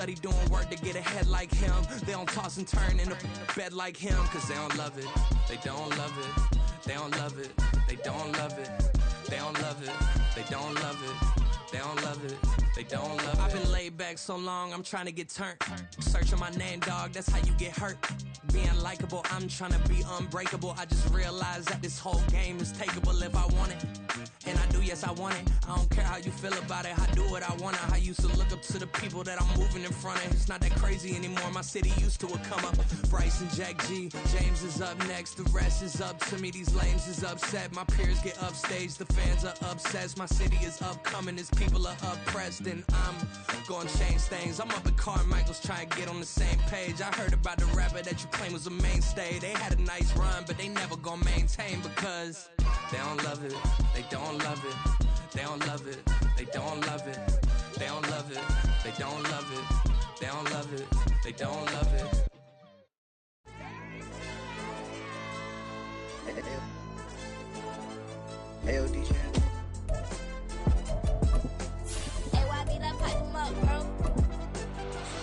Study doing work to get ahead like him. They don't toss and turn in a bed like him, cause they don't love it. They don't love it. They don't love it. They don't love it. They don't love it. They don't love it. They don't love it. They don't love it. I've been laid back so long, I'm trying to get turned. Searching my name, dog, that's how you get hurt. Being likable, I'm trying to be unbreakable. I just realized that this whole game is takeable if I want it. And I do, yes, I want it. I don't care how you feel about it. I do what I want it. I used to look up to the people that I'm moving in front of. It's not that crazy anymore. My city used to a come up. Bryce and Jack G. James is up next. The rest is up to me. These lames is upset. My peers get upstaged. The fans are obsessed. My city is upcoming. His people are oppressed. And I'm gonna change things. I'm up at Carmichael's trying to get on the same page. I heard about the rapper that you claim was a mainstay. They had a nice run, but they never gonna maintain because they don't love it. They don't love it. They don't love it. They don't love it. They don't love it. They don't love it. They don't love it. They don't love it. Hey, DJ. Hey, why did I pipe him up, bro?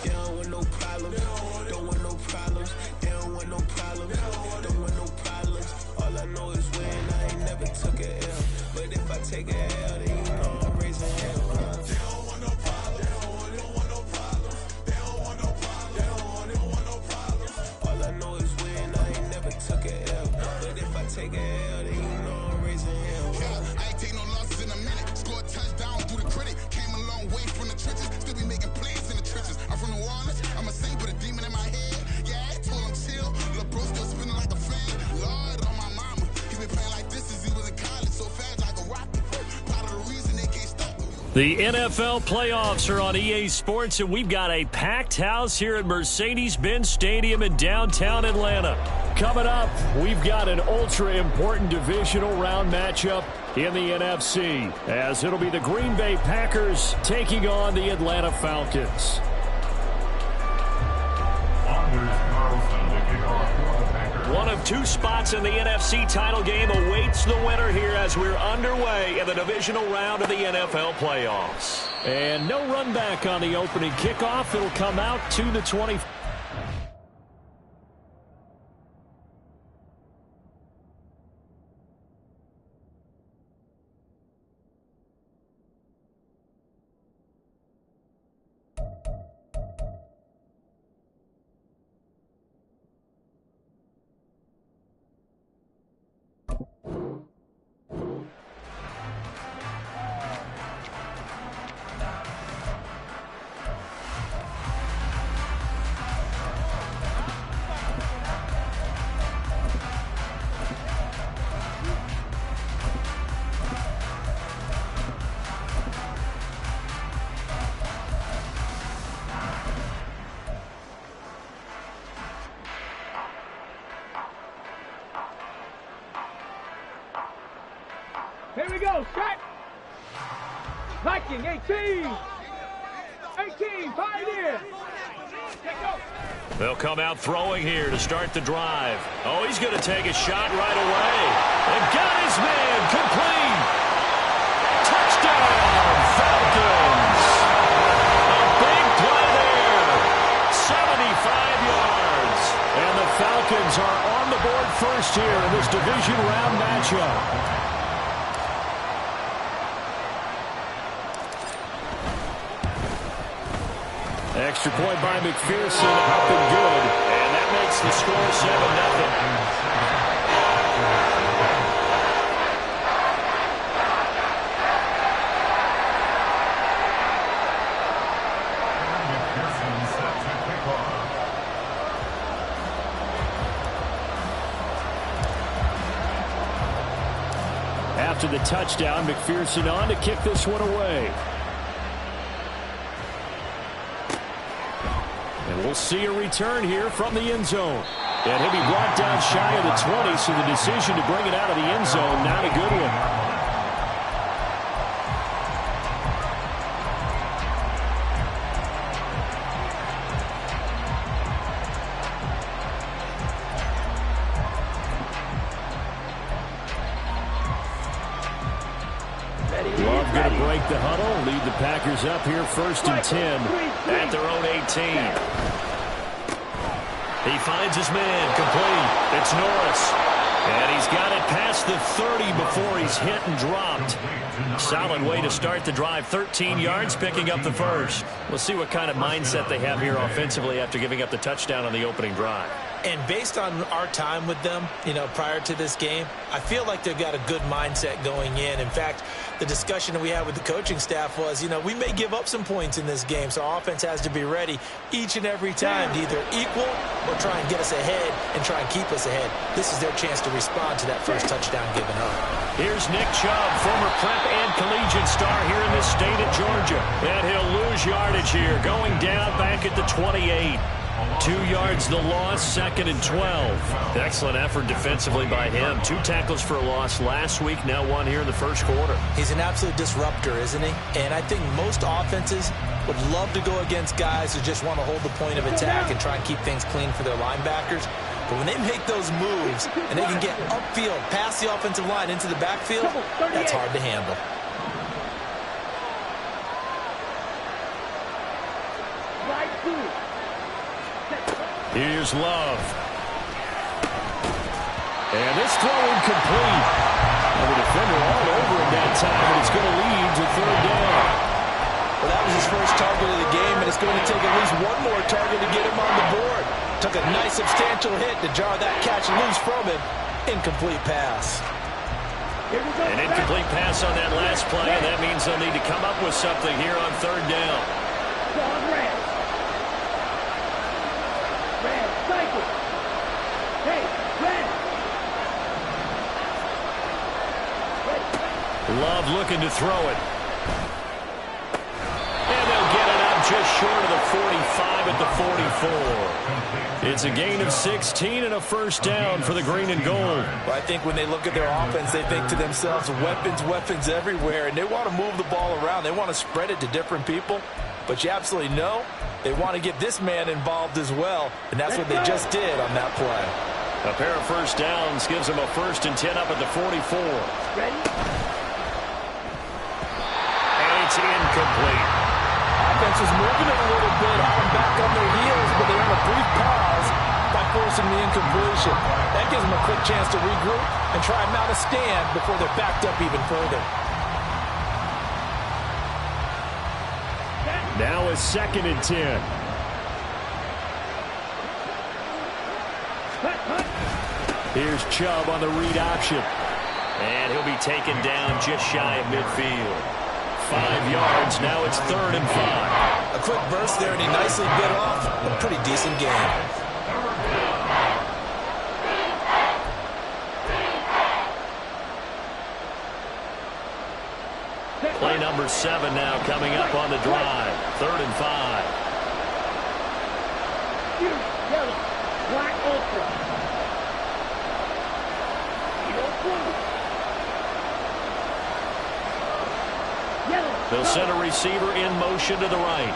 They don't want no problems. Don't want no problems. They don't want no problems. Don't want no problems. All I know is win. I ain't never took a L. But if I take a L, then you know I'm raising hell. They don't want no problems. They don't want no problems. They don't want no problems. They don't want no problems. All I know is win. I ain't never took a L. But if I take a L, then you know I'm raising hell. Yeah, I ain't take no losses in a minute. Scored a touchdown through the critic. Came a long way from the trenches. Still be making plays in the trenches. I'm from New Orleans. I'm a saint with a demon in my head. Yeah, I told him chill. Lil' bro still spinning like a fan. Lord on my mama. He been playing like this since he was in college. So fast like a rocket. Part of the reason they can't stop him. The NFL playoffs are on EA Sports, and we've got a packed house here at Mercedes-Benz Stadium in downtown Atlanta. Coming up, we've got an ultra-important divisional round matchup in the NFC, as it'll be the Green Bay Packers taking on the Atlanta Falcons. One of two spots in the NFC title game awaits the winner here as we're underway in the divisional round of the NFL playoffs. And no run back on the opening kickoff. It'll come out to the 20. Here we go, set. Viking, 18. 18, Pioneer. They'll come out throwing here to start the drive. Oh, he's going to take a shot right away. And got his man complete. Touchdown, Falcons. A big play there. 75 yards. And the Falcons are on the board first here in this division round matchup. Extra point by McPherson, up and good. And that makes the score 7-0. After the touchdown, McPherson on to kick this one away. And we'll see a return here from the end zone. And he'll be brought down shy of the 20, so the decision to bring it out of the end zone, not a good one. Love going to break the huddle, lead the Packers up here 1st and 10 at at their own 18. He finds his man, complete. It's Norris. And he's got it past the 30 before he's hit and dropped. Solid way to start the drive. 13 yards, picking up the first. We'll see what kind of mindset they have here offensively after giving up the touchdown on the opening drive. And based on our time with them, prior to this game, I feel like they've got a good mindset going in. In fact, the discussion that we had with the coaching staff was, we may give up some points in this game, so our offense has to be ready each and every time to either equal or try and get us ahead and try and keep us ahead. This is their chance to respond to that first touchdown given up. Here's Nick Chubb, former prep and collegiate star here in this state of Georgia. And he'll lose yardage here, going down back at the 28. 2 yards the loss, 2nd and 12. Excellent effort defensively by him. 2 tackles for a loss last week, now 1 here in the first quarter. He's an absolute disruptor, isn't he? And I think most offenses would love to go against guys who just want to hold the point of attack and try and keep things clean for their linebackers. But when they make those moves and they can get upfield, past the offensive line into the backfield, that's hard to handle. Here's Love. And this throw incomplete. And the defender all over him that time, and it's going to lead to 3rd down. Well, that was his first target of the game, and it's going to take at least one more target to get him on the board. Took a nice substantial hit to jar that catch loose from him. Incomplete pass. An incomplete pass on that last play, and that means they'll need to come up with something here on 3rd down. Love looking to throw it. And they'll get it up just short of the 45 at the 44. It's a gain of 16 and a first down for the green and gold. Well, I think when they look at their offense, they think to themselves, weapons everywhere, and they want to move the ball around. They want to spread it to different people. But you absolutely know they want to get this man involved as well, and that's what they just did on that play. A pair of first downs gives them a 1st and 10 up at the 44. Ready? It's incomplete. Offense was moving it a little bit, had them back on their heels, but they had a brief pause by forcing the incompletion. That gives them a quick chance to regroup and try and mount a stand before they're backed up even further. Now a 2nd and 10. Here's Chubb on the read option. And he'll be taken down just shy of midfield. 5 yards, now it's 3rd and 5. A quick burst there, and he nicely bit off a pretty decent game. Play number 7 now coming up on the drive. 3rd and 5. Yellow, black ultra. They'll send a receiver in motion to the right.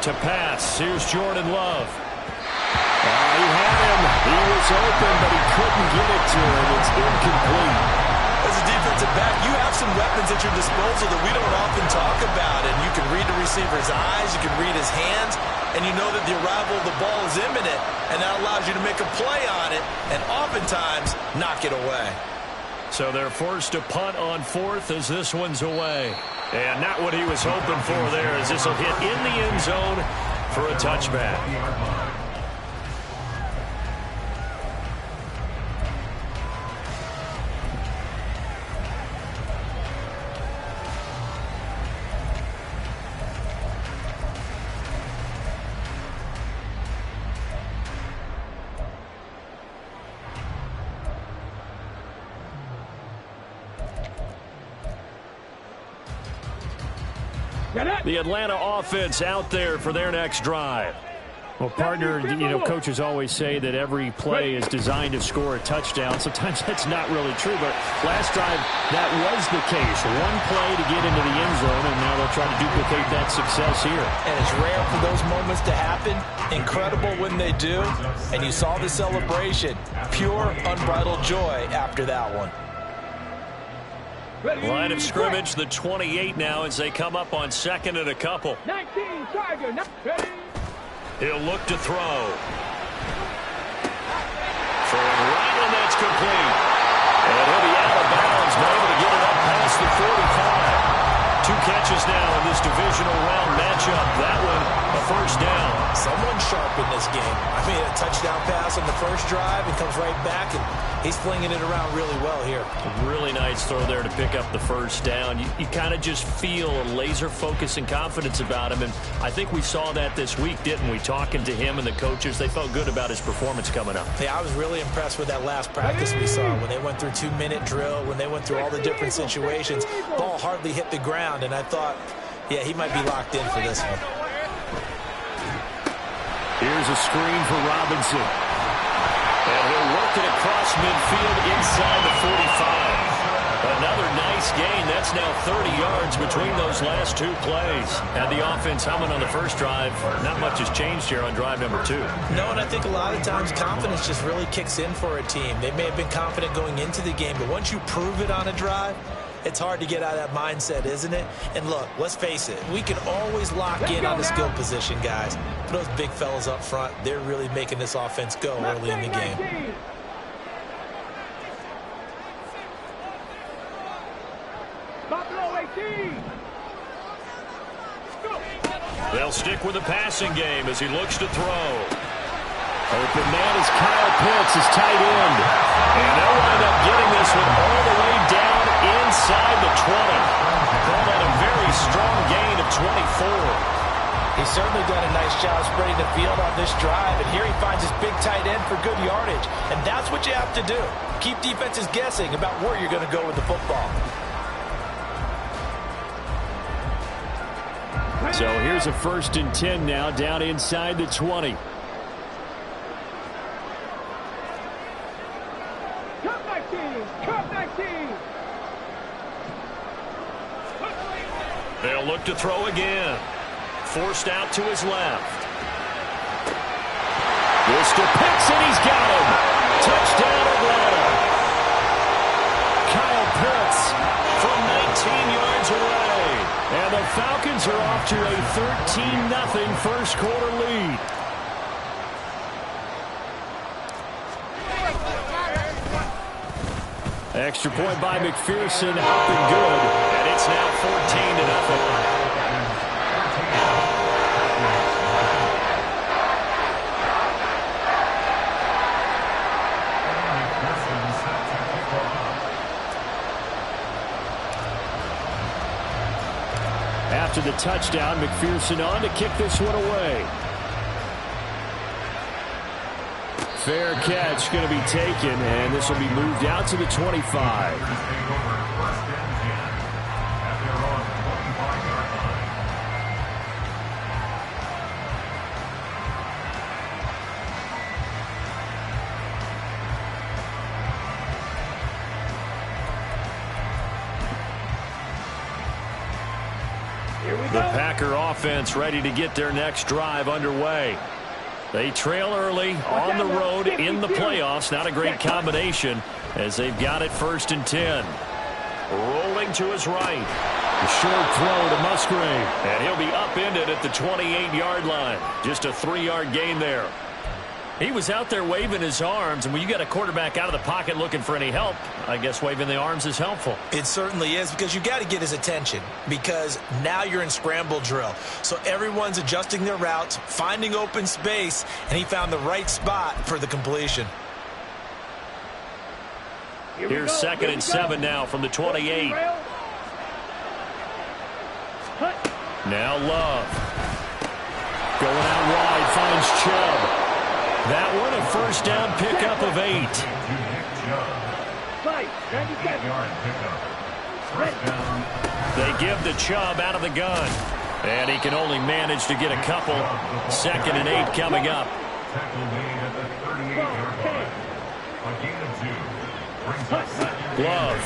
To pass, here's Jordan Love. He had him. He was open, but he couldn't get it to him. It's incomplete. As a defensive back, you have some weapons at your disposal that we don't often talk about. And you can read the receiver's eyes, you can read his hands, and you know that the arrival of the ball is imminent. And that allows you to make a play on it and oftentimes knock it away. So they're forced to punt on 4th as this one's away. And not what he was hoping for there, as this will hit in the end zone for a touchback. The Atlanta offense out there for their next drive. Well, partner, coaches always say that every play is designed to score a touchdown. Sometimes that's not really true, but last drive, that was the case. One play to get into the end zone, and now they'll try to duplicate that success here. And it's rare for those moments to happen. Incredible when they do. And you saw the celebration. Pure, unbridled joy after that one. Line of scrimmage, the 28 now as they come up on second and a couple. 19, Tiger, not ready. He'll look to throw. Throwing right, and that's complete. And he'll be out of bounds, but able to get it up past the 45. 2 catches now in this divisional round matchup. That one, a first down. Someone sharp in this game. I mean, a touchdown pass on the first drive and comes right back, and he's flinging it around really well here. A really nice throw there to pick up the first down. You kind of just feel a laser focus and confidence about him, and I think we saw that this week, didn't we? Talking to him and the coaches, they felt good about his performance coming up. Yeah, I was really impressed with that last practice we saw when they went through 2-minute drill, when they went through all the different situations. Ball hardly hit the ground, and I thought, yeah, he might be locked in for this one. Here's a screen for Robinson. And he'll work it across midfield inside the 45. Another nice gain. That's now 30 yards between those last 2 plays. Had the offense humming on the first drive. Not much has changed here on drive number 2. No, and I think a lot of times confidence just really kicks in for a team. They may have been confident going into the game, but once you prove it on a drive, it's hard to get out of that mindset, isn't it? And look, let's face it, we can always lock in on the skill position, guys. But those big fellas up front, they're really making this offense go early in the game. They'll stick with the passing game as he looks to throw. Open man is Kyle Pitts, his tight end. And they'll wind up getting this one all the way down inside the 20. Call that a very strong gain of 24. He's certainly done a nice job spreading the field on this drive, and here he finds his big tight end for good yardage. And that's what you have to do. Keep defenses guessing about where you're going to go with the football. So here's a 1st and 10 now down inside the 20. They'll look to throw again. Forced out to his left. This to Pitts, and he's got him. Touchdown, Atlanta. Kyle Pitts from 19 yards away. And the Falcons are off to a 13-0 first quarter lead. Extra point by McPherson, up and good. And it's now 14-0. After the touchdown, McPherson on to kick this one away. Fair catch going to be taken, and this will be moved out to the 25. The Packer offense ready to get their next drive underway. They trail early on the road in the playoffs. Not a great combination as they've got it 1st and 10. Rolling to his right. A short throw to Musgrave. And he'll be upended at the 28-yard line. Just a 3-yard gain there. He was out there waving his arms, and when you got a quarterback out of the pocket looking for any help, I guess waving the arms is helpful. It certainly is, because you got to get his attention, because now you're in scramble drill. So everyone's adjusting their routes, finding open space, and he found the right spot for the completion. Here's 2nd and 7 now from the 28. Now Love. Going out wide, finds Chubb. That one a 1st down pickup of 8. They give the Chubb out of the gun. And he can only manage to get a couple. 2nd and 8 coming up. Love.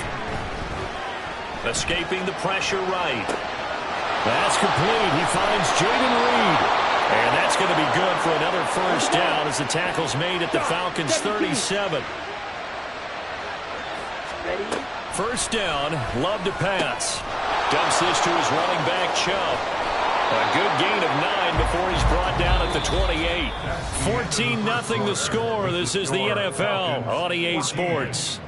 Escaping the pressure right. That's complete. He finds Jaden Reed. And that's going to be good for another 1st down as the tackle's made at the Falcons' 37. first down. Love to pass. Dumps this to his running back, Chubb. A good gain of 9 before he's brought down at the 28. 14-0 the score. This is the NFL on EA Sports.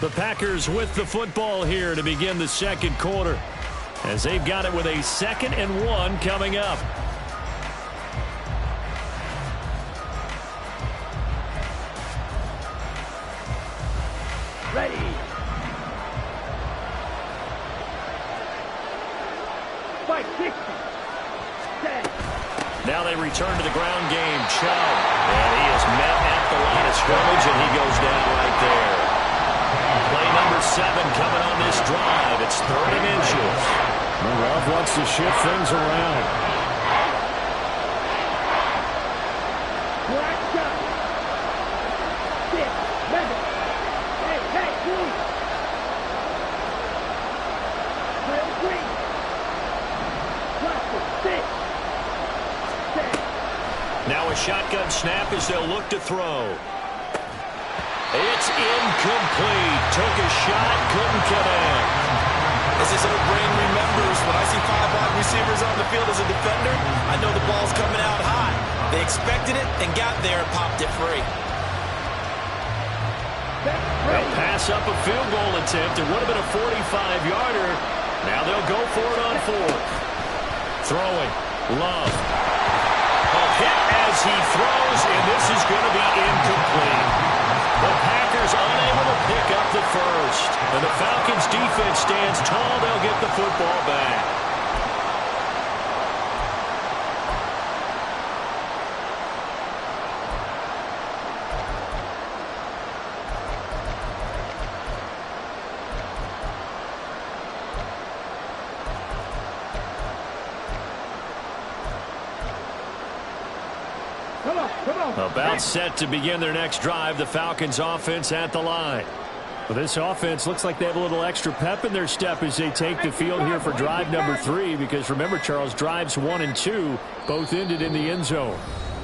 The Packers with the football here to begin the second quarter, as they've got it with a 2nd and 1 coming up. Ready. Fight 60. Set. Now they return to the ground game. Chubb. And he is met at the line of scrimmage, and he goes down right there. Play number 7 coming on this drive. It's 3rd and inches. Well, Love wants to shift things around. Black shot. 6, 7. Hey, please. Trail green. Cluster, 6. Set. Now a shotgun snap as they'll look to throw. It's incomplete. Took a shot, couldn't connect. As his old brain remembers, when I see 5 wide receivers on the field as a defender, I know the ball's coming out high. They expected it and got there and popped it free. They'll pass up a field goal attempt. It would have been a 45-yarder. Now they'll go for it on 4th. Throwing. Love. A hit as he throws, and this is going to be incomplete. The Packers unable to pick up the first. And the Falcons defense stands tall. They'll get the football back. Come on. About set to begin their next drive. The Falcons offense at the line. Well, this offense looks like they have a little extra pep in their step as they take the field here for drive number 3. Because remember, Charles, drives 1 and 2 both ended in the end zone.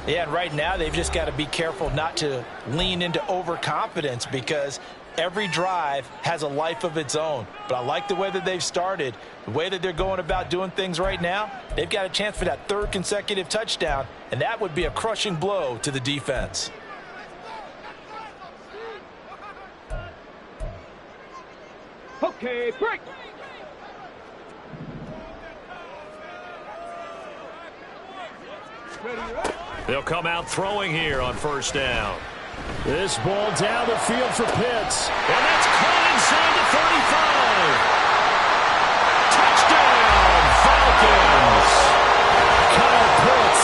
Yeah, and right now they've just got to be careful not to lean into overconfidence, because every drive has a life of its own. But I like the way that they've started, the way that they're going about doing things right now. They've got a chance for that 3rd consecutive touchdown, and that would be a crushing blow to the defense. Okay, break. They'll come out throwing here on first down. This ball down the field for Pitts. And that's caught inside the 35. Touchdown, Falcons. Kyle Pitts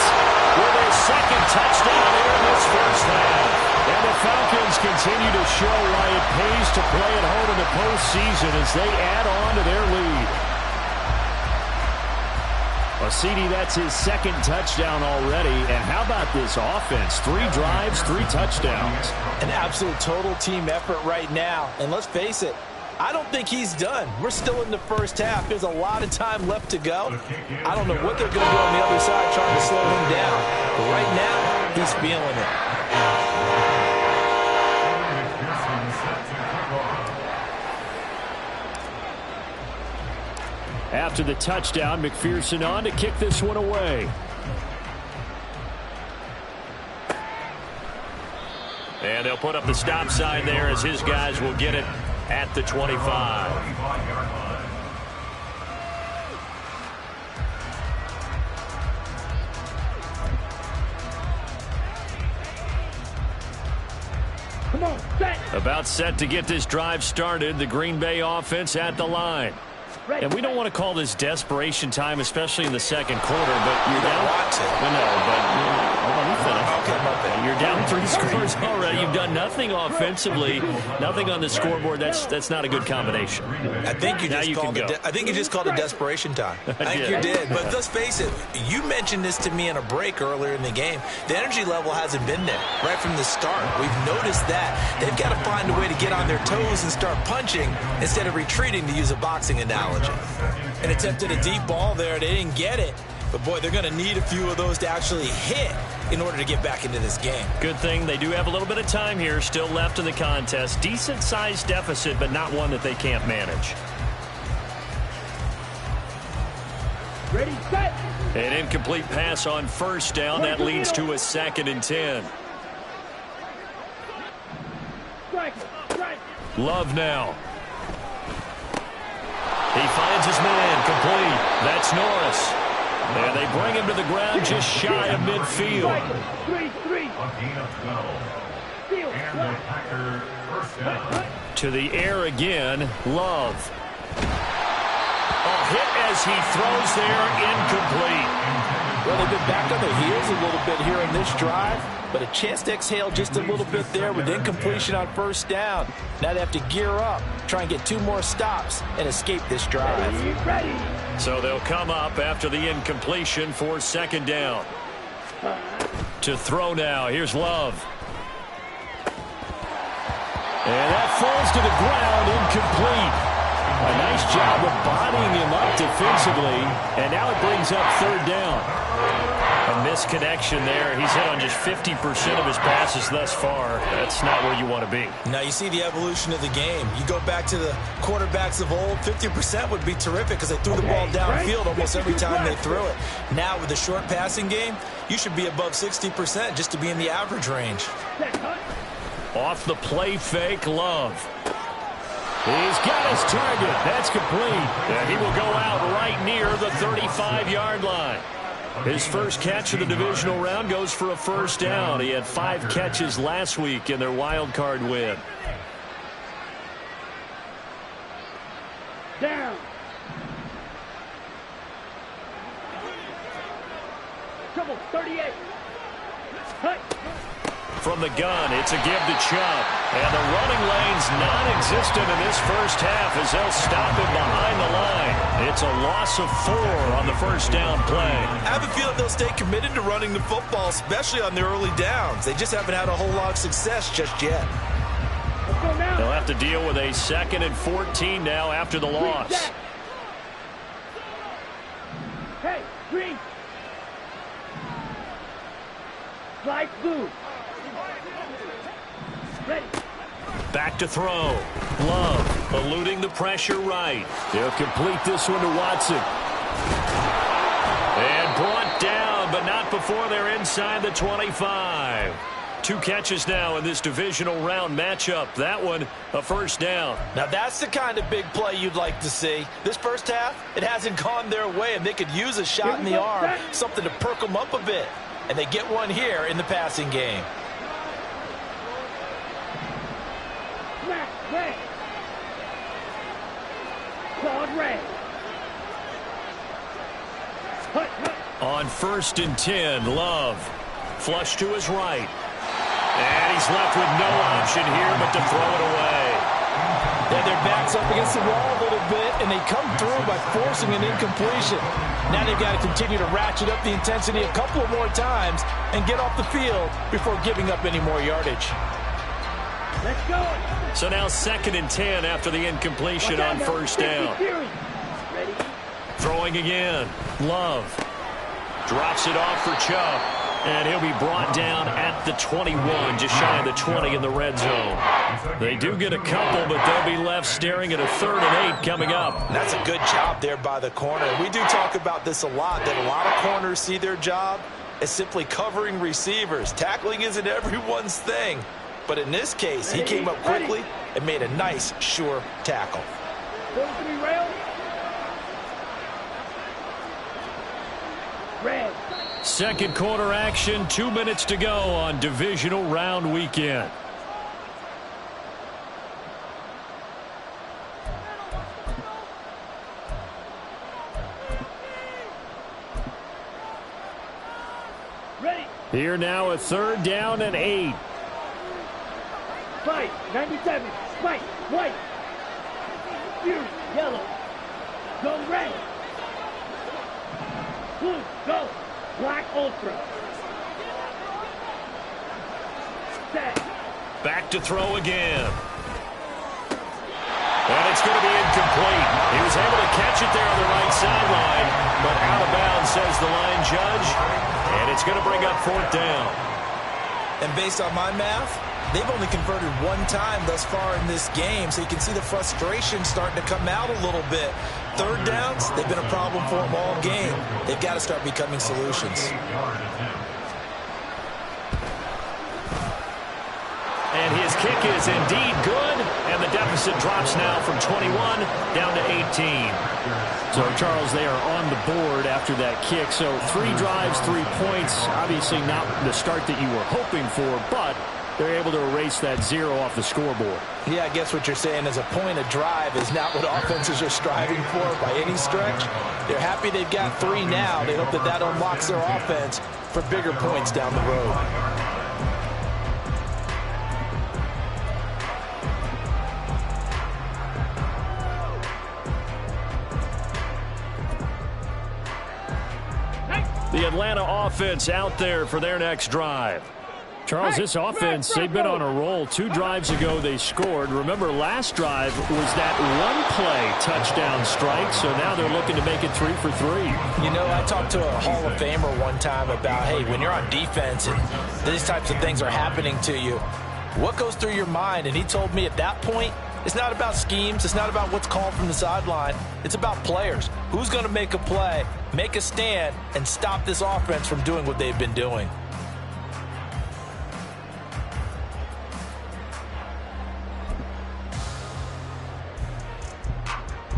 with a 2nd touchdown here in this first half. And the Falcons continue to show why it pays to play at home in the postseason as they add on to their lead. Well, CD, that's his 2nd touchdown already. And how about this offense? 3 drives, 3 touchdowns. An absolute total team effort right now. And let's face it, I don't think he's done. We're still in the first half. There's a lot of time left to go. I don't know what they're going to do on the other side trying to slow him down. But right now, he's feeling it. After the touchdown, McPherson on to kick this one away. And they'll put up the stop sign there as his guys will get it at the 25. Come on, set. About set to get this drive started. The Green Bay offense at the line. And we don't want to call this desperation time, especially in the second quarter, but You don't want to. let me finish. Okay, my bad. You're down 3 scores already. You've done nothing offensively, nothing on the scoreboard. That's not a good combination. I think you just called it desperation time. I think you did. But let's face it, you mentioned this to me in a break earlier in the game. The energy level hasn't been there right from the start. We've noticed that. They've got to find a way to get on their toes and start punching instead of retreating, to use a boxing analogy. And attempted a deep ball there. They didn't get it. But, boy, they're going to need a few of those to actually hit in order to get back into this game. Good thing they do have a little bit of time here still left in the contest. Decent-sized deficit, but not one that they can't manage. Ready, set. An incomplete pass on first down. That leads to a 2nd and 10. Strike. Love now. He finds his man, complete. That's Norris. And they bring him to the ground just shy of midfield. 3-3. To the air again, Love. A hit as he throws there, incomplete. Well, they've been back on their heels a little bit here in this drive, but a chance to exhale just a little bit there with incompletion on first down. Now they have to gear up, try and get 2 more stops, and escape this drive. Ready. So they'll come up after the incompletion for 2nd down. To throw now, here's Love. And that falls to the ground, incomplete. A nice job of bodying him up defensively, and now it brings up 3rd down. A misconnection there. He's hit on just 50% of his passes thus far. That's not where you want to be. Now you see the evolution of the game. You go back to the quarterbacks of old, 50% would be terrific because they threw the ball downfield almost every time they threw it. Now with the short passing game, you should be above 60% just to be in the average range. Off the play fake, Love. He's got his target. That's complete. And he will go out right near the 35-yard line. His first catch of the divisional round goes for a 1st down. He had 5 catches last week in their wild card win. Down. Trouble, 38. Cut. From the gun, it's a give to Chubb. And the running lane's non-existent in this first half as they'll stop him behind the line. It's a loss of 4 on the first down play. I have a feeling they'll stay committed to running the football, especially on their early downs. They just haven't had a whole lot of success just yet. Let's go now. They'll have to deal with a 2nd and 14 now after the loss. Hey, green. Slide blue. Ready. Back to throw. Love eluding the pressure right. They'll complete this one to Watson. And brought down, but not before they're inside the 25. 2 catches now in this divisional round matchup. That one, a 1st down. Now that's the kind of big play you'd like to see. This first half, it hasn't gone their way, and they could use a shot in the arm, something to perk them up a bit. And they get one here in the passing game. Red. Claude Red. On 1st and 10, Love. Flush to his right. And he's left with no option here but to throw it away. Then their back's up against the wall a little bit, and they come through by forcing an incompletion. Now they've got to continue to ratchet up the intensity a couple of more times and get off the field before giving up any more yardage. Let's go. So now 2nd and 10 after the incompletion on 1st down. Ready. Throwing again. Love. Drops it off for Chubb. And he'll be brought down at the 21, just shy of the 20 in the red zone. They do get a couple, but they'll be left staring at a 3rd and 8 coming up. That's a good job there by the corner. We do talk about this a lot, that a lot of corners see their job as simply covering receivers. Tackling isn't everyone's thing. But in this case, he came up quickly and made a nice, sure tackle. Red. 2nd quarter action, 2 minutes to go on divisional round weekend. Ready. Here now a 3rd down and 8. Fight. 97. Fight. White. Fury. Yellow. Go red. Blue. Go. Black Ultra. Set. Back to throw again. And it's going to be incomplete. He was able to catch it there on the right sideline, but out of bounds, says the line. going to bring up 4th down. And based on my math, they've only converted one time thus far in this game, so you can see the frustration starting to come out a little bit. 3rd downs, they've been a problem for them all game. They've got to start becoming solutions. And his kick is indeed good, and the deficit drops now from 21 down to 18. So, Charles, they are on the board after that kick. So 3 drives, 3 points. Obviously not the start that you were hoping for, but they're able to erase that 0 off the scoreboard. Yeah, I guess what you're saying is a point of drive is not what offenses are striving for by any stretch. They're happy they've got 3 now. They hope that that unlocks their offense for bigger points down the road. The Atlanta offense out there for their next drive. Charles, this offense, they've been on a roll. 2 drives ago, they scored. Remember, last drive was that one-play touchdown strike, so now they're looking to make it 3 for 3. You know, I talked to a Hall of Famer one time about, hey, when you're on defense and these types of things are happening to you, what goes through your mind? And he told me at that point, it's not about schemes. It's not about what's called from the sideline. It's about players. Who's going to make a play, make a stand, and stop this offense from doing what they've been doing?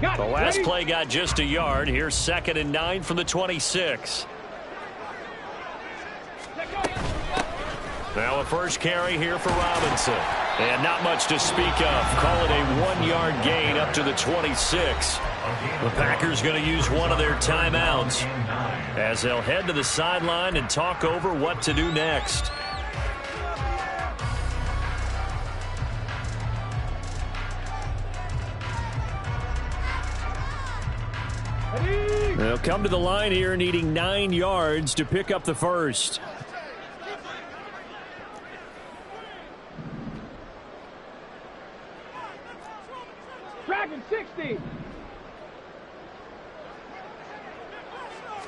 The last play got just a yard. Here's 2nd and 9 from the 26. Now a first carry here for Robinson. And not much to speak of. Call it a 1-yard gain up to the 26. The Packers going to use one of their timeouts as they'll head to the sideline and talk over what to do next. They'll come to the line here needing 9 yards to pick up the first. Dragon 60.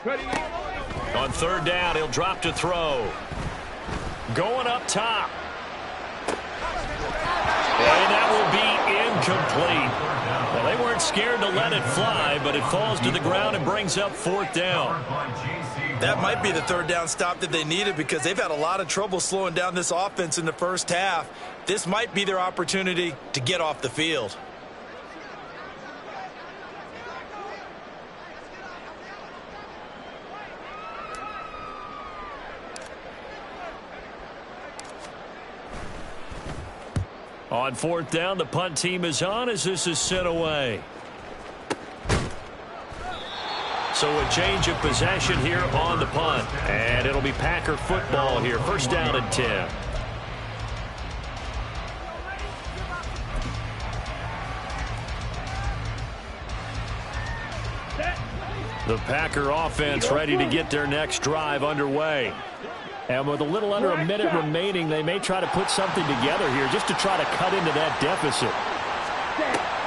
Ready. On 3rd down, he'll drop to throw. Going up top. And that will be incomplete. Well, they weren't scared to let it fly, but it falls to the ground and brings up 4th down. That might be the 3rd down stop that they needed because they've had a lot of trouble slowing down this offense in the first half. This might be their opportunity to get off the field. On 4th down, the punt team is on as this is sent away. So a change of possession here on the punt. And it'll be Packer football here. 1st down and 10. The Packer offense ready to get their next drive underway. And with a little under a minute remaining, they may try to put something together here just to try to cut into that deficit.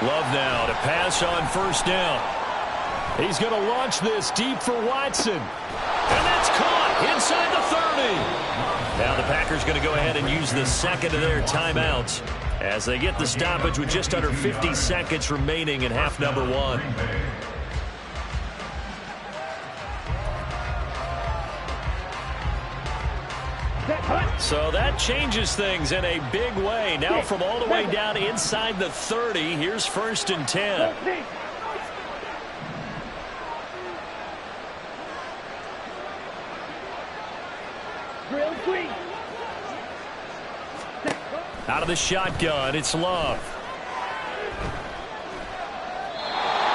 Love now to pass on 1st down. He's going to launch this deep for Watson. And that's caught inside the 30. Now the Packers going to go ahead and use the 2nd of their timeouts as they get the stoppage with just under 50 seconds remaining in half number 1. So that changes things in a big way. Now from all the way down inside the 30, here's 1st and 10. Out of the shotgun, it's Love.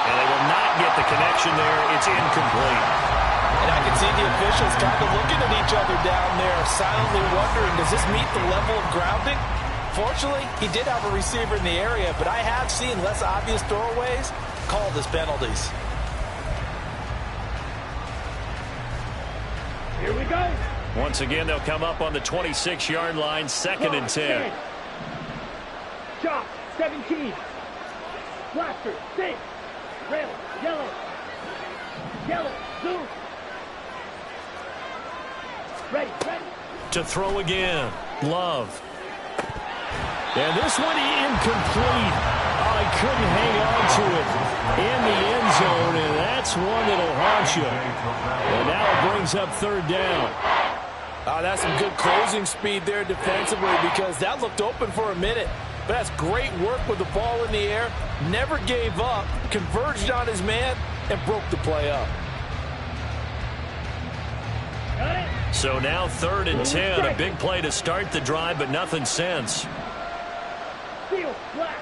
And they will not get the connection there. It's incomplete. And I can see the officials kind of looking at each other down there, silently wondering, does this meet the level of grounding? Fortunately, he did have a receiver in the area, but I have seen less obvious throwaways called as penalties. Here we go. Once again, they'll come up on the 26-yard line, 2nd and 10. Chop, 17. Blaster, 6. Red, yellow. Yellow, zoom. Ready. To throw again. Love. And this one incomplete. Oh, he couldn't hang on to it in the end zone, and that's one that'll haunt you. And now it brings up third down. Oh, that's some good closing speed there defensively because that looked open for a minute. But that's great work with the ball in the air. Never gave up, converged on his man, and broke the play up. So now 3rd and 10. A big play to start the drive, but nothing since. Field flat.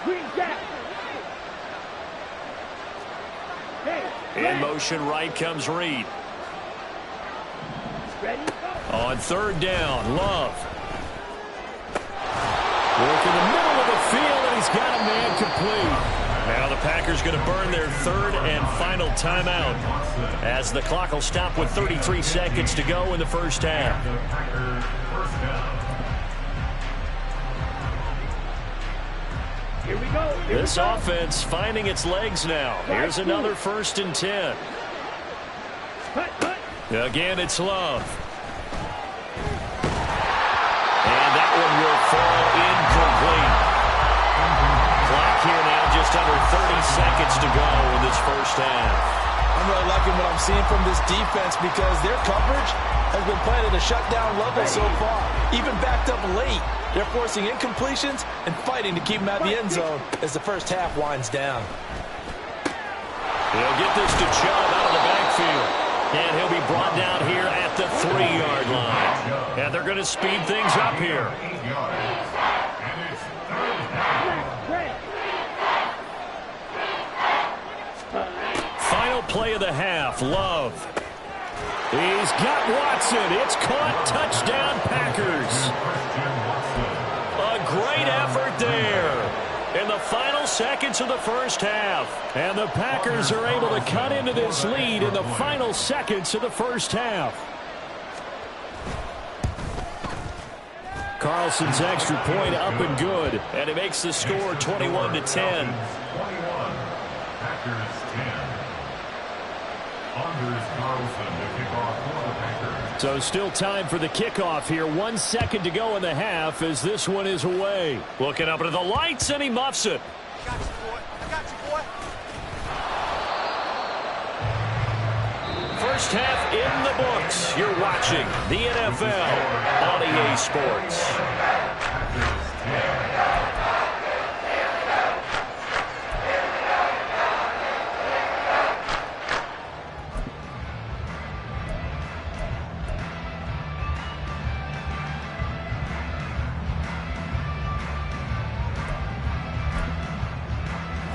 Green jack. In motion right comes Reed. Ready? On 3rd down, Love. Work in the middle of the field, and he's got a man complete. Now the Packers going to burn their 3rd and final timeout as the clock will stop with 33 seconds to go in the first half. Here we go. This offense finding its legs now. Here's another 1st and 10. Again, it's Love. And that one will fall incomplete. Clock here now, just under 30 seconds to go in this first half. I'm really liking what I'm seeing from this defense because their coverage has been playing at a shutdown level so far. Even backed up late, they're forcing incompletions and fighting to keep them out of the end zone as the first half winds down. He'll get this to Chubb out of the backfield. And he'll be brought down here at the 3-yard line. And they're going to speed things up here. Final play of the half, Love. He's got Watson. It's caught. Touchdown, Packers. A great effort there in the final seconds of the first half. And the Packers are able to cut into this lead in the final seconds of the first half. Carlson's extra point up and good. And it makes the score 21-10. So still time for the kickoff here. 1 second to go in the half as this one is away. Looking up into the lights, and he muffs it. I got you, boy. I got you, boy. First half in the books. You're watching the NFL on EA Sports.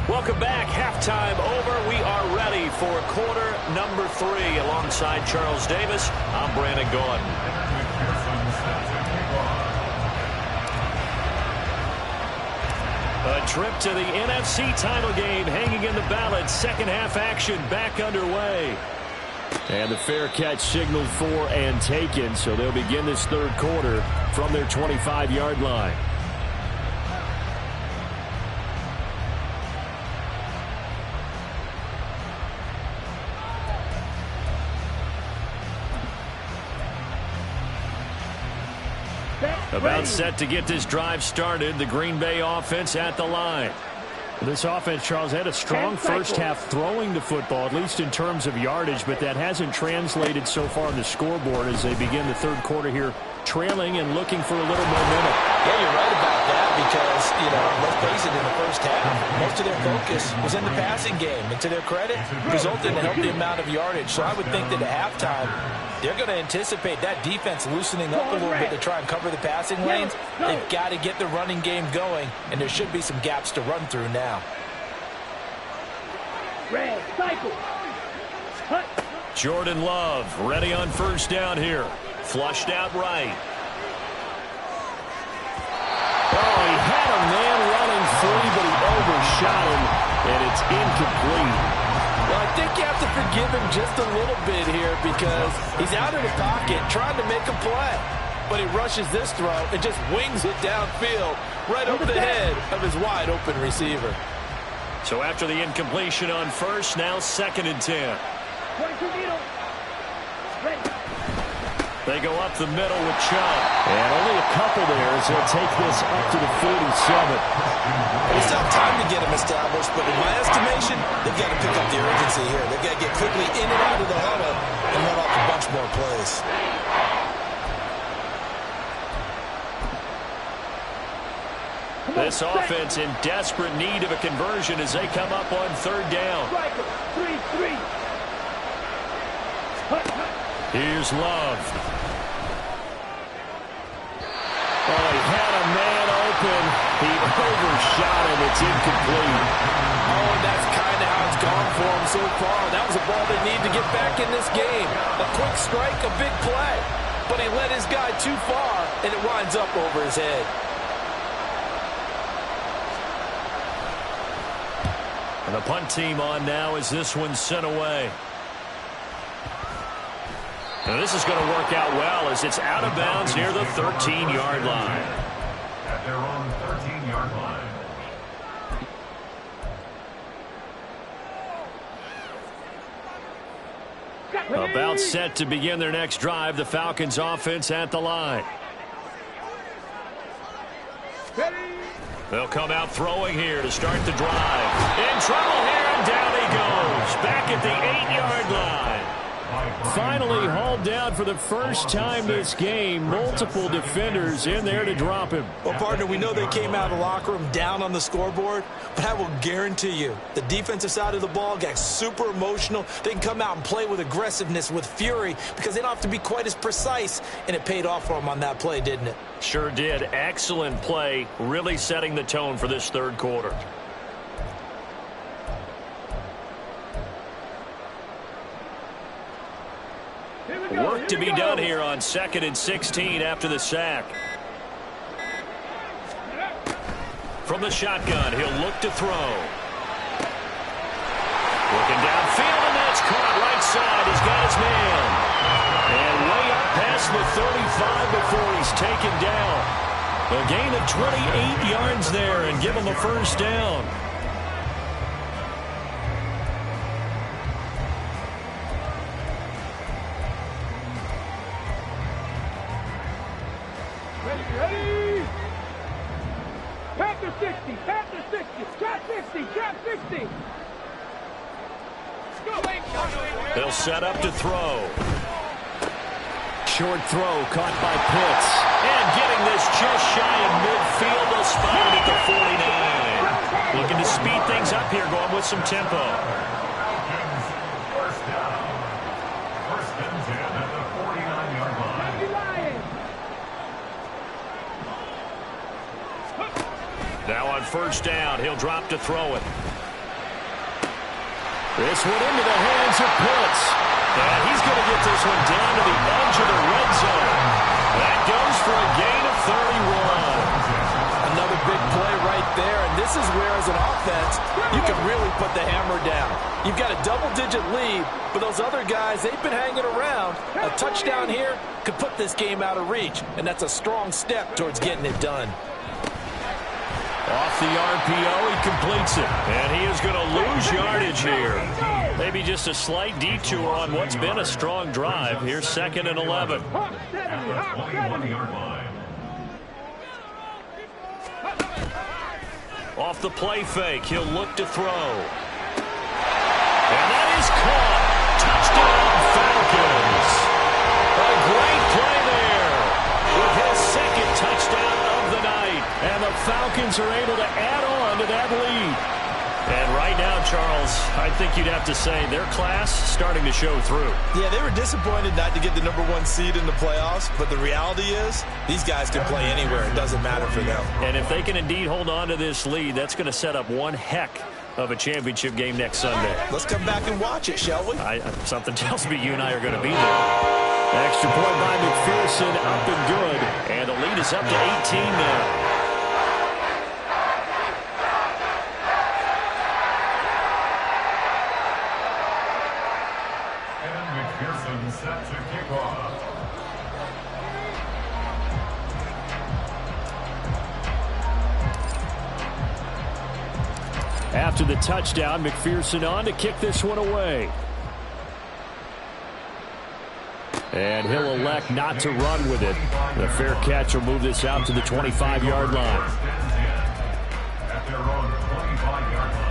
Welcome back. Halftime over. We are ready for quarter number 3. Alongside Charles Davis, I'm Brandon Gordon. A trip to the NFC title game hanging in the balance. Second half action back underway. And the fair catch signaled for and taken, so they'll begin this third quarter from their 25-yard line. About set to get this drive started. The Green Bay offense at the line. This offense, Charles, had a strong first half throwing the football, at least in terms of yardage, but that hasn't translated so far on the scoreboard as they begin the third quarter here, trailing and looking for a little momentum. Yeah, you're right about that because, let's face it, in the first half, most of their focus was in the passing game. And to their credit, resulted in a healthy amount of yardage. So I would think that at halftime, they're going to anticipate that defense loosening up a little bit to try and cover the passing lanes. They've got to get the running game going, and there should be some gaps to run through now. Red, cycle. Jordan Love ready on first down here. Flushed out right. Oh, he had a man running free, but he overshot him, and it's incomplete. Well, I think you have to forgive him just a little bit here because he's out of the pocket trying to make a play. But he rushes this throw and just wings it downfield right over the head of his wide-open receiver. So after the incompletion on first, now 2nd and 10. They go up the middle with Chubb. And only a couple there as they'll take this up to the 47. They still have time to get them established, but in my estimation, they've got to pick up the urgency here. They've got to get quickly in and out of the huddle and let off a bunch more plays. This offense in desperate need of a conversion as they come up on third down. Here's Love. Oh, he had a man open. He overshot him. It's incomplete. Oh, and that's kind of how it's gone for him so far. That was a ball they need to get back in this game. A quick strike, a big play. But he led his guy too far, and it winds up over his head. And the punt team on now as this one's sent away. And this is going to work out well as it's out of bounds near the 13-yard line. At their own 13-yard line. About set to begin their next drive, the Falcons offense at the line. They'll come out throwing here to start the drive. In trouble here, and down he goes. Back at the 8-yard line. Finally hauled down for the first time this game. Multiple defenders in there to drop him. Well, partner, we know they came out of the locker room down on the scoreboard, but I will guarantee you the defensive side of the ball got super emotional. They can come out and play with aggressiveness, with fury, because they don't have to be quite as precise, and it paid off for them on that play, didn't it? Sure did. Excellent play, really setting the tone for this third quarter. Work to be done here on 2nd and 16 after the sack. From the shotgun, he'll look to throw. Looking downfield, and that's caught right side. He's got his man. And way up past the 35 before he's taken down. A gain of 28 yards there and give him a first down. Ready? Panther 60, Panther 60, trap 60, trap 60. They'll set up to throw. Short throw caught by Pitts. And getting this just shy of midfield. They'll spot it at the 49. Looking to speed things up here, going with some tempo. First down. First and 10 at the 49-yard line. Now on first down, he'll drop to throw it. This one into the hands of Pitts. And he's going to get this one down to the edge of the red zone. That goes for a gain of 31. Another big play right there, and this is where, as an offense, you can really put the hammer down. You've got a double-digit lead, but those other guys, they've been hanging around. A touchdown here could put this game out of reach, and that's a strong step towards getting it done. Off the RPO, he completes it. And he is going to lose yardage here. Maybe just a slight detour on what's been a strong drive. Here's 2nd and 11. 21-yard line. Off the play fake, he'll look to throw. And that is caught. Touchdown, Falcons. A great play there with his second touchdown of the night. And the Falcons are able to add on to that lead. And right now, Charles, I think you'd have to say their class starting to show through. Yeah, they were disappointed not to get the #1 seed in the playoffs, but the reality is these guys can play anywhere. It doesn't matter for them. And if they can indeed hold on to this lead, that's going to set up one heck of a championship game next Sunday. Let's come back and watch it, shall we? Something tells me you and I are going to be there. Extra point by McPherson, up and good. And the lead is up to 18 now. Set to kick off. After the touchdown, McPherson on to kick this one away. And he'll elect not to run with it. The fair catch will move this out to the 25-yard line. At their own 25-yard line.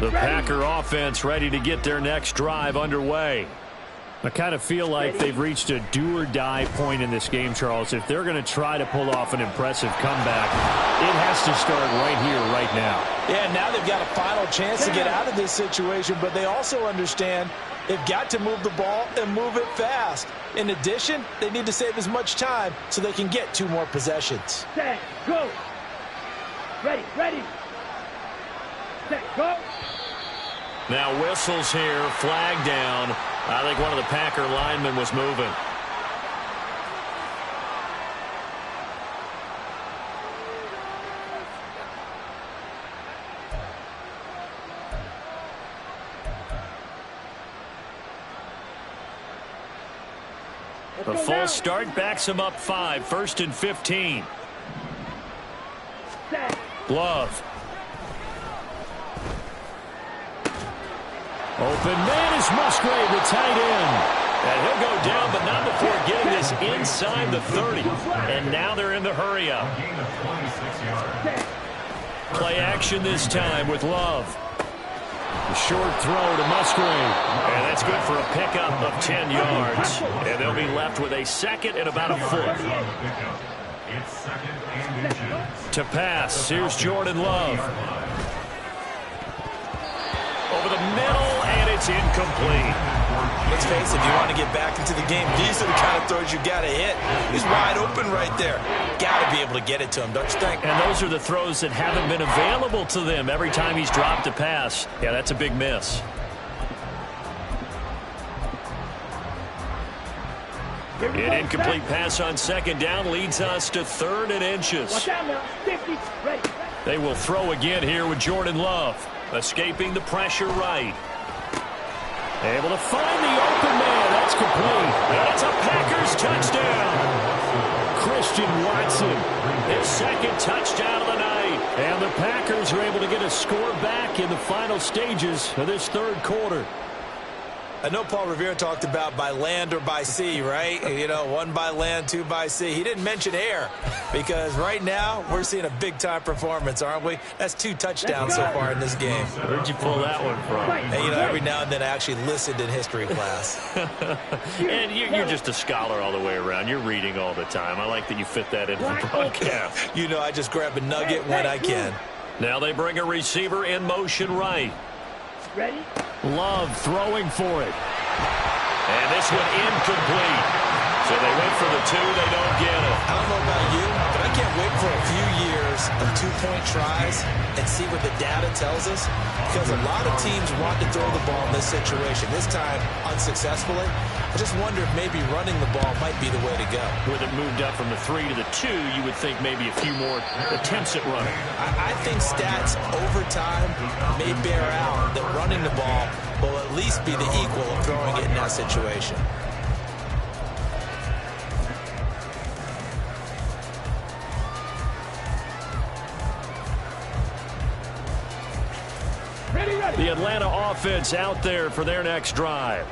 The Packer offense ready to get their next drive underway. I kind of feel like they've reached a do-or-die point in this game, Charles. If they're going to try to pull off an impressive comeback, it has to start right here, right now. Yeah, now they've got a final chance to get out of this situation, but they also understand they've got to move the ball and move it fast. In addition, they need to save as much time so they can get 2 more possessions. Set, go. Ready, ready. Set, go. Now whistles here, flag down. I think one of the Packer linemen was moving. The full start backs him up 5, 1st and 15. Glove. Open man is Musgrave, the tight end. And he'll go down, but not before getting this inside the 30. And now they're in the hurry-up. Play action this time with Love. The short throw to Musgrave. And that's good for a pickup of 10 yards. And they'll be left with a 2nd and about a foot. To pass, here's Jordan Love. Over the middle, and it's incomplete. Let's face it, if you want to get back into the game, these are the kind of throws you got to hit. He's wide open right there. Got to be able to get it to him, don't you think? And those are the throws that haven't been available to them every time he's dropped a pass. Yeah, that's a big miss. An incomplete pass on 2nd down leads us to 3rd and inches. Watch out now. 50. Ready. They will throw again here with Jordan Love. Escaping the pressure right. Able to find the open man. That's complete. That's a Packers touchdown. Christian Watson, his 2nd touchdown of the night. And the Packers are able to get a score back in the final stages of this 3rd quarter. I know Paul Revere talked about by land or by sea, right? You know, 1 by land, 2 by sea. He didn't mention air because right now we're seeing a big-time performance, aren't we? That's 2 touchdowns so far in this game. Where'd you pull that one from? Hey, you know, every now and then I actually listened in history class. And you're just a scholar all the way around. You're reading all the time. I like that you fit that into the broadcast. You know, I just grab a nugget when I can. Now they bring a receiver in motion right. Ready? Love throwing for it. And this one incomplete. So they went for the 2. They don't get it. I don't know about you, but I can't wait for a few years of 2-point tries and see what the data tells us. Because a lot of teams want to throw the ball in this situation. This time, unsuccessfully. I just wonder if maybe running the ball might be the way to go. With it moved up from the 3 to the 2, you would think maybe a few more attempts at running. I think stats over time may bear out that running the ball will at least be the equal of throwing it in that situation. The Atlanta offense out there for their next drive.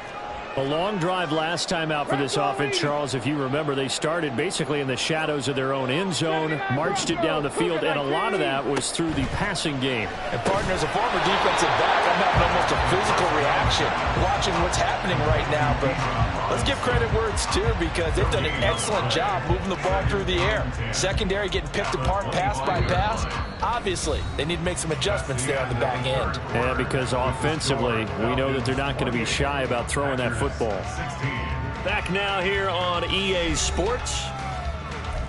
A long drive last time out for this offense, Charles. If you remember, they started basically in the shadows of their own end zone, marched it down the field, and a lot of that was through the passing game. And partner, as a former defensive back, I'm having almost a physical reaction watching what's happening right now. But let's give credit where it's due because they've done an excellent job moving the ball through the air. Secondary getting picked apart pass by pass. Obviously, they need to make some adjustments there on the back end. Yeah, because offensively, we know that they're not going to be shy about throwing that football. Back now here on EA Sports.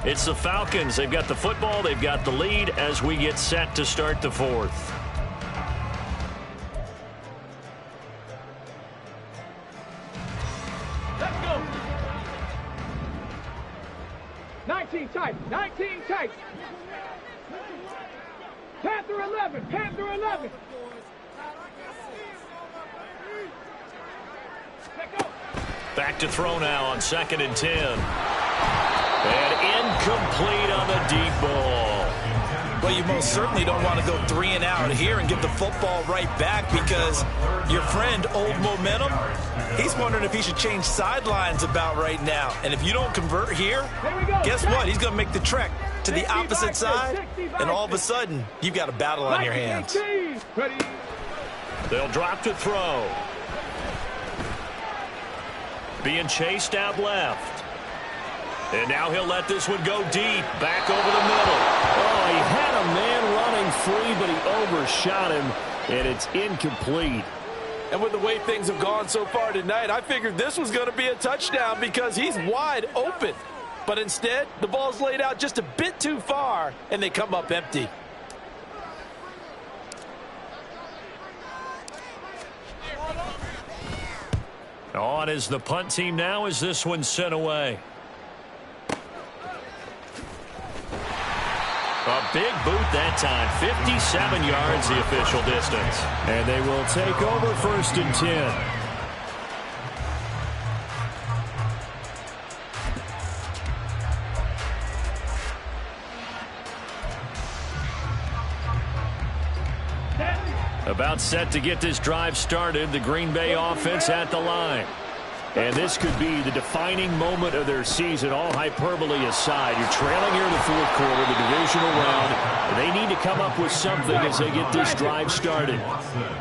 It's the Falcons. They've got the football. They've got the lead as we get set to start the 4th. Let's go. 19 tight. 19 tight. Panther 11. Panther 11. Let go. Back to throw now on 2nd and 10. And incomplete on the deep ball. Well, you most certainly don't want to go 3 and out here and give the football right back because your friend, Old Momentum, he's wondering if he should change sidelines about right now. And if you don't convert here, guess what? He's going to make the trek to the opposite side, and all of a sudden, you've got a battle on your hands. They'll drop to throw. Being chased out left. And now he'll let this one go deep. Back over the middle. Oh, he had a man running free, but he overshot him, and it's incomplete. And with the way things have gone so far tonight, I figured this was going to be a touchdown because he's wide open. But instead, the ball's laid out just a bit too far, and they come up empty. On is the punt team now as this one's sent away. A big boot that time. 57 yards the official distance. And they will take over 1st and 10. About set to get this drive started. The Green Bay offense at the line. And this could be the defining moment of their season, all hyperbole aside. You're trailing here in the 4th quarter, the divisional round. They need to come up with something as they get this drive started.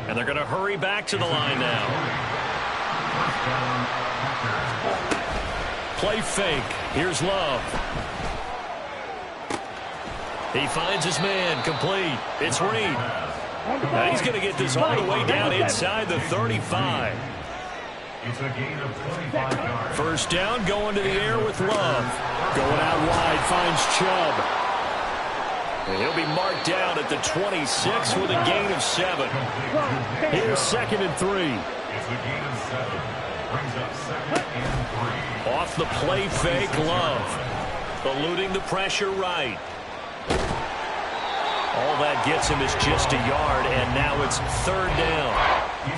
And they're going to hurry back to the line now. Play fake. Here's Love. He finds his man. Complete. It's Reed. Now he's going to get this all the way down inside the 35. It's a gain of 25 yards. 1st down, going to the air with Love. Going out wide, finds Chubb. And he'll be marked down at the 26 with a gain of 7. Here's 2nd and 3. It's a gain of 7. Brings up 2nd and 3. Off the play fake, Love. Eluding the pressure right. All that gets him is just a yard, and now it's 3rd down.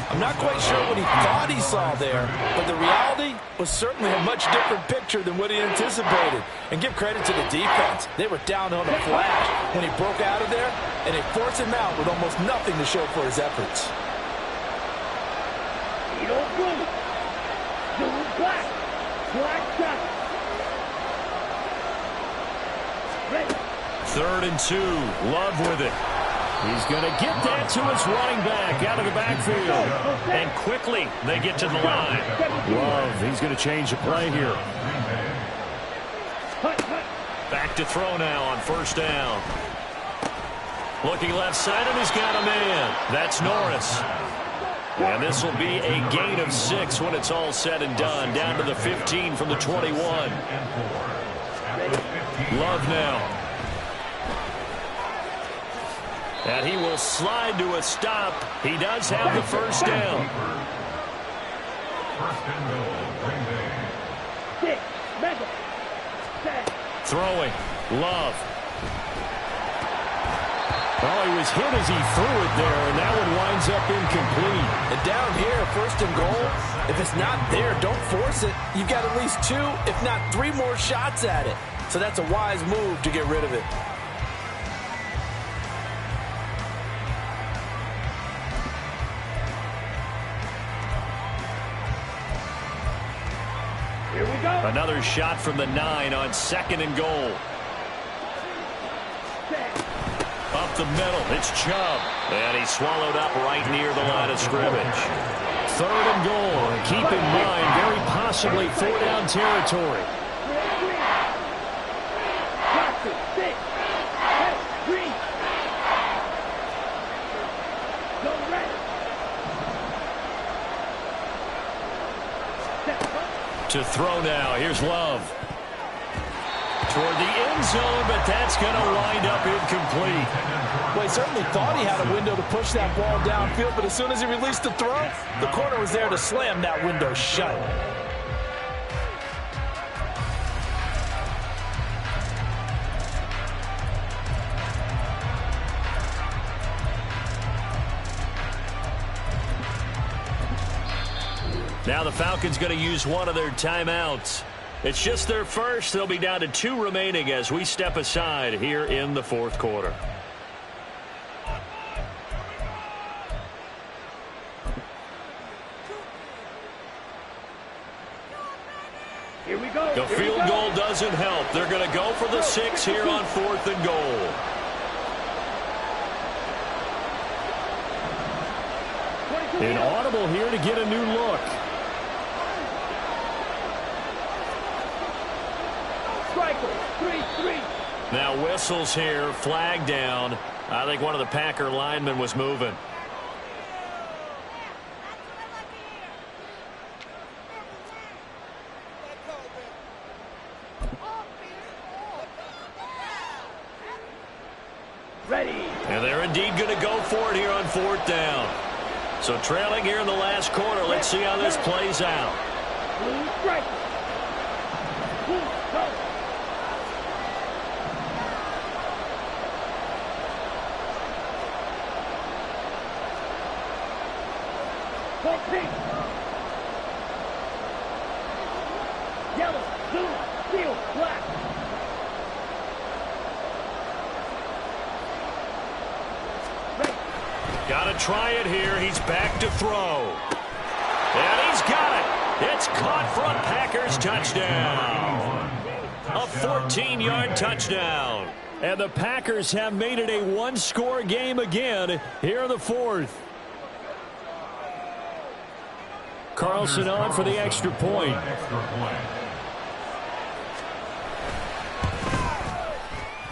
I'm not quite sure what he thought he saw there, but the reality was certainly a much different picture than what he anticipated. And give credit to the defense. They were down on a flash when he broke out of there, and they forced him out with almost nothing to show for his efforts. Third and 2. Love with it. He's going to get that to his running back out of the backfield. And quickly they get to the line. Love, he's going to change the play here. Back to throw now on 1st down. Looking left side, and he's got a man. That's Norris. And this will be a gain of 6 when it's all said and done. Down to the 15 from the 21. Love now. And he will slide to a stop. He does have the 1st down. 1st and goal, Green Bay. Throwing. Love. Oh, he was hit as he threw it there, and that one winds up incomplete. And down here, 1st and goal, if it's not there, don't force it. You've got at least 2, if not 3 more shots at it. So that's a wise move to get rid of it. Another shot from the 9 on 2nd and goal. Up the middle, it's Chubb. And he's swallowed up right near the line of scrimmage. 3rd and goal. And keep in mind, very possibly 4-down territory. To throw now. Here's Love. Toward the end zone, but that's going to wind up incomplete. Well, he certainly thought he had a window to push that ball downfield, but as soon as he released the throw, the corner was there to slam that window shut. Now the Falcons going to use one of their timeouts. It's just their first. They'll be down to 2 remaining as we step aside here in the fourth quarter. Here we go. The field goal doesn't help. They're going to go for the 6 here on 4th and goal. Inaudible here to get a new look. Now whistles here, flag down. I think one of the Packer linemen was moving. Ready. And they're indeed going to go for it here on 4th down. So trailing here in the last quarter. Let's see how this plays out. Yellow, blue, steel, black. Got to try it here. He's back to throw. And he's got it. It's caught for a Packers touchdown. A 14-yard touchdown. And the Packers have made it a one-score game again here in the fourth. Carlson on for the extra point.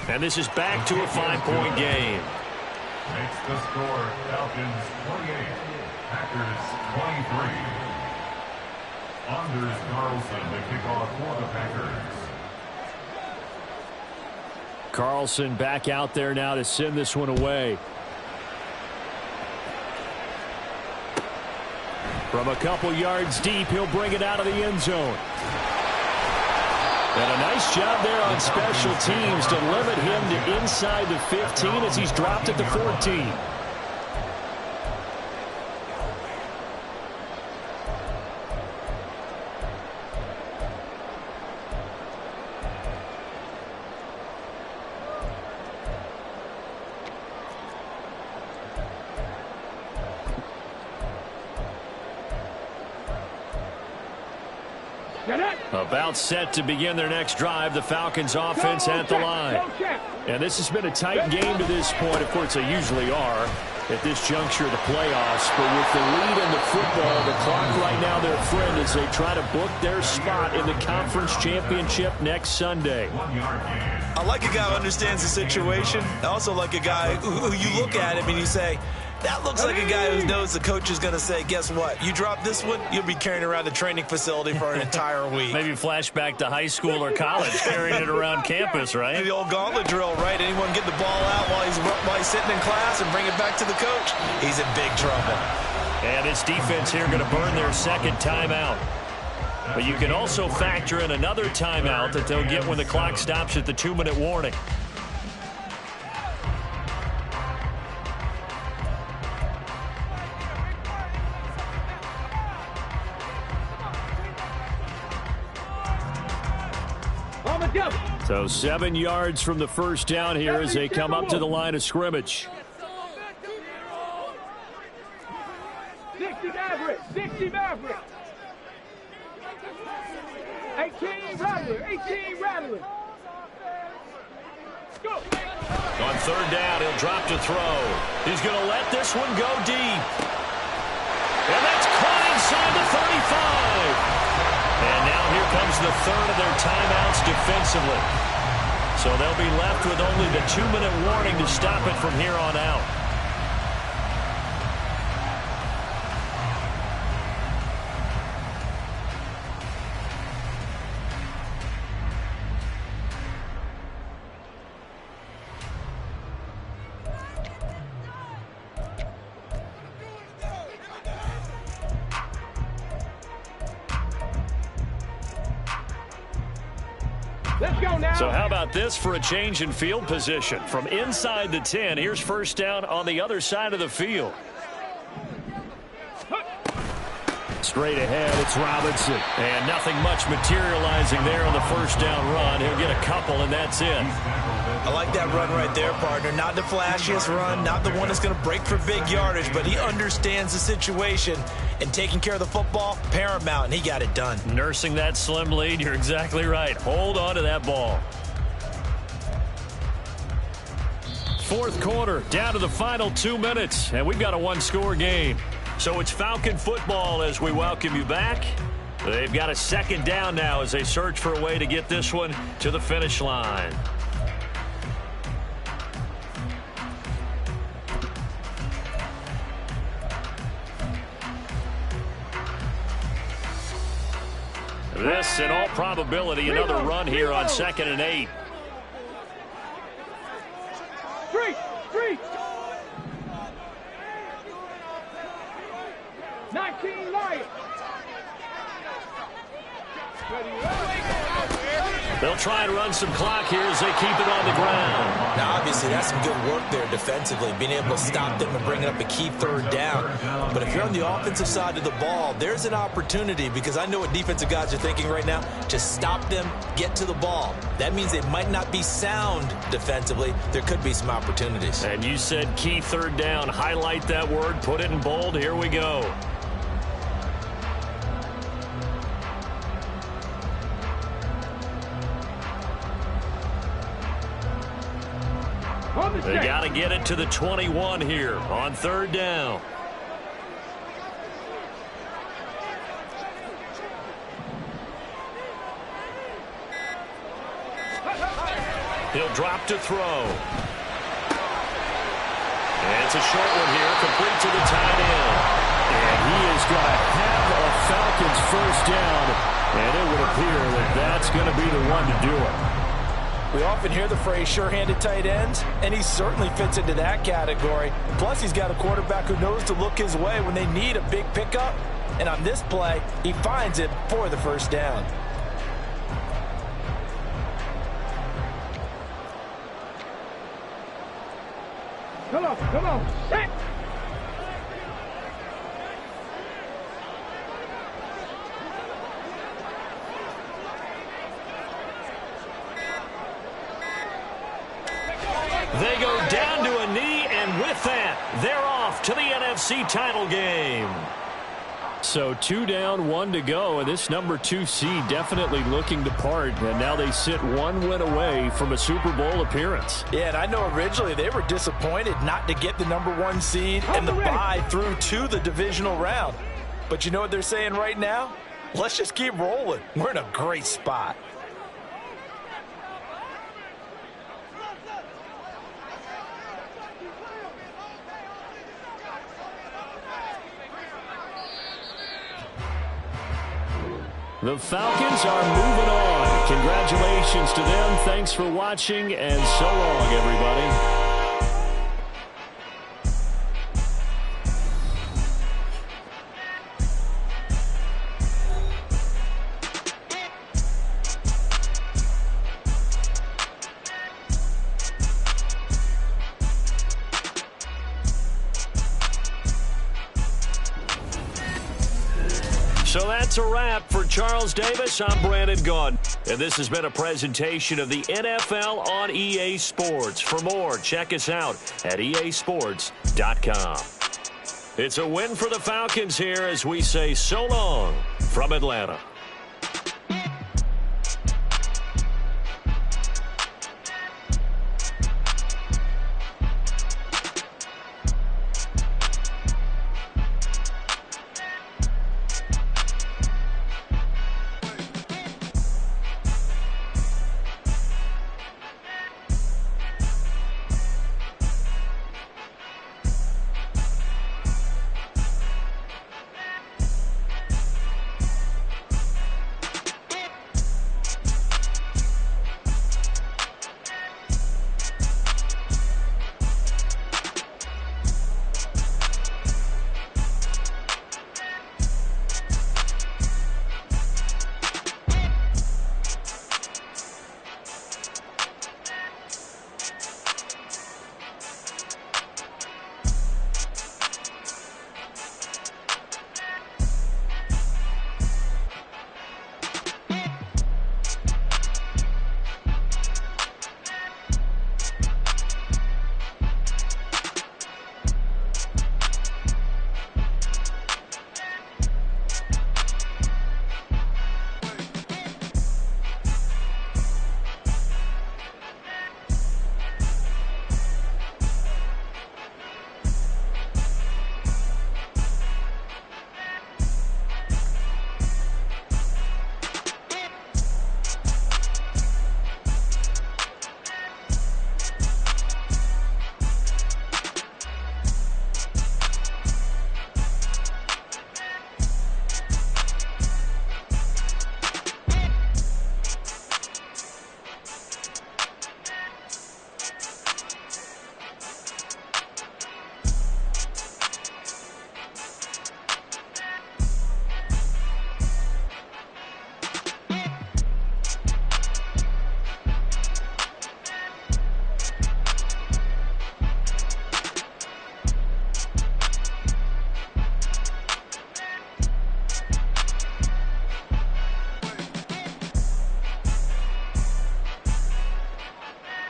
And this is back to a 5-point game. Makes the score Falcons 28, Packers 23. Anders Carlson to kick off for the Packers. Carlson back out there now to send this one away. From a couple yards deep, he'll bring it out of the end zone. And a nice job there on special teams to limit him to inside the 15 as he's dropped at the 14. About set to begin their next drive. The Falcons offense at the line. And this has been a tight game to this point. Of course, they usually are at this juncture of the playoffs. But with the lead in the football, the clock right now their friend as they try to book their spot in the conference championship next Sunday. I like a guy who understands the situation. I also like a guy who you look at him and you say, that looks like a guy who knows the coach is going to say, guess what? You drop this one, you'll be carrying around the training facility for an entire week. Maybe flashback to high school or college, carrying it around campus, right? The old gauntlet drill, right? Anyone get the ball out while he's sitting in class and bring it back to the coach? He's in big trouble. And this defense here going to burn their second timeout. But you can also factor in another timeout that they'll get when the clock stops at the 2-minute warning. So 7 yards from the first down here as they come up to the line of scrimmage. 60 Maverick, 60 Maverick. 18 Rattler, 18 Rattler. Go. On third down, he'll drop to throw. He's going to let this one go deep. And that's caught inside the 35. And now here comes the third of their timeouts defensively. So they'll be left with only the 2-minute warning to stop it from here on out. So how about this for a change in field position? From inside the 10, here's first down on the other side of the field. Straight ahead, it's Robinson. And nothing much materializing there on the first down run. He'll get a couple, and that's it. I like that run right there, partner. Not the flashiest run, not the one that's going to break for big yardage, but he understands the situation, and taking care of the football, paramount, and he got it done. Nursing that slim lead, you're exactly right. Hold on to that ball. Fourth quarter, down to the final 2 minutes, and we've got a one-score game. So it's Falcon football as we welcome you back. They've got a second down now as they search for a way to get this one to the finish line. This, in all probability, another run here on 2nd and 8. Street. 19 Lions. They'll try and run some clock here as they keep it on the ground. Now, obviously, that's some good work there defensively, being able to stop them and bring up a key third down. But if you're on the offensive side of the ball, there's an opportunity, because I know what defensive guys are thinking right now, to stop them, get to the ball. That means they might not be sound defensively. There could be some opportunities. And you said key third down. Highlight that word, put it in bold. Here we go. They got to get it to the 21 here on third down. He'll drop to throw. And it's a short one here, complete to the tight end. And he is going to have a Falcons first down. And it would appear that that's going to be the one to do it. We often hear the phrase sure-handed tight ends, and he certainly fits into that category. Plus, he's got a quarterback who knows to look his way when they need a big pickup. And on this play, he finds it for the first down. Come on. Set. They go down to a knee, and with that, they're off to the NFC title game. So 2 down, 1 to go, and this number 2 seed definitely looking to part, and now they sit 1 win away from a Super Bowl appearance. Yeah, and I know originally they were disappointed not to get the number 1 seed and the bye through to the divisional round. But you know what they're saying right now? Let's just keep rolling. We're in a great spot. The Falcons are moving on. Congratulations to them. Thanks for watching, and so long, everybody. So that's a wrap for Charles Davis. I'm Brandon Gaudin, and this has been a presentation of the NFL on EA Sports. For more, check us out at easports.com. It's a win for the Falcons here as we say so long from Atlanta.